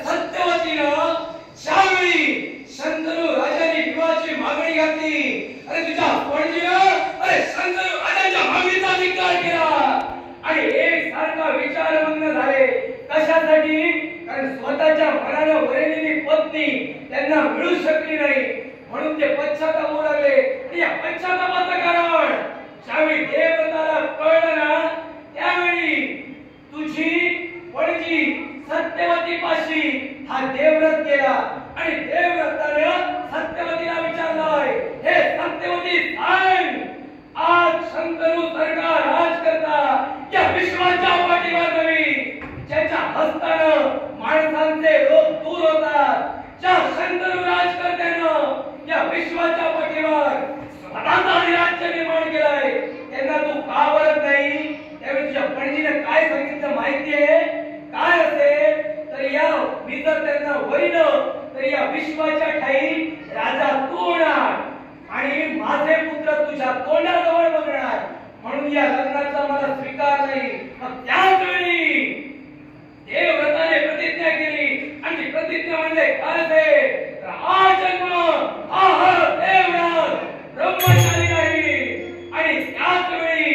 सत्यवतीनं ज्यावेळी शंतनू राजाने विवाहाची मागणी घातली पत्नी अरे तुझ्या पणजीला अरे शंकर राजाच्या मागणीचा धिक्कार केला आणि एक सारखा विचारमग्न झाले कशासाठी कारण स्वतःच्या मनाने वरलेली पत्नी त्यांना मिळू शकली नाही म्हणून ते पश्चाताप होऊ लागले आणि या पश्चातापाचं कारण ज्यावेळी देवव्रताला कळलं ना त्यावेळी तुझी पणजी सत्यवती पाशी हा देवव्रत गेला आणि देवव्रताने सत्यवतीला विचारलंय हे सत्यवती सांग आज शंतनू सरकार राज करता या विश्वाच्या पाठीवर नवी ज्याच्या हस्तानं माणसांचे रोग दूर होतात ज्या शंतनू राजकर्त्यानं या विश्वाच्या पाठीवर स्वतःचा राज्य निर्माण केलाय त्यांना तू का वरत नाही त्यावेळी तुझ्या पणजीने काय सांगितलं माहितीये काय असेल तर या मी जर त्यांना वरिलं तर या विश्वाच्या ठाई राजा तू होणार आणि माझे पुत्र तुझ्या तोंडाजवळ बघणार म्हणून या लग्नाचा मला स्वीकार नाही मग त्याच वेळी देवव्रताने प्रतिज्ञा केली आणि ती प्रतिज्ञा म्हणजे काय असेल तर हा जन्म हा देवव्रत ब्रह्मचारी नाही आणि त्याच वेळी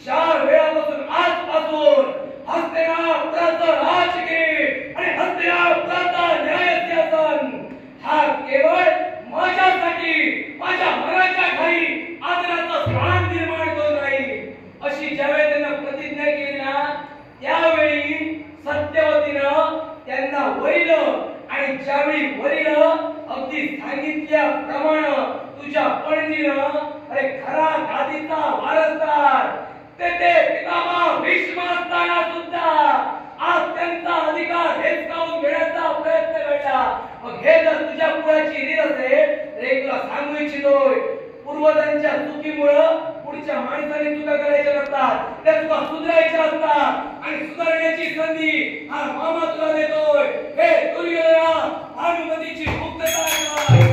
4 वेळापासून आजपासून हस्तिनापुराचं राजकीय आणि हस्तिनापुराचा न्यायसिंहासन हा केवळ माझ्यासाठी माझ्या मनाच्या ठाई आदराचं स्थान निर्माण करून राहील अशी ज्यावेळी त्यांना प्रतिज्ञा केली ना त्यावेळी सत्यवतीनं त्यांना वरिलं आणि ज्यावेळी वरिलं अगदी सांगितल्याप्रमाणे तुझ्या पणजीनं अरे खरा गादीचा वारसदार ते पितामह भीष्म असताना सुद्धा आज त्यांचा अधिकार हिसकावून घेण्याचा प्रयत्न घडला मग हे जर तुझ्या पुढची रीत असेल तर एक तुला सांगू इच्छितोय पूर्वजांच्या चुकीमुळे पुढच्या माणसाने चुका करायच्या नसतात त्या चुका सुधारायच्या असतात आणि सुधारण्याची संधी हा मामा तुला देतोय हे दुर्योधना भानुमतीची मुक्तता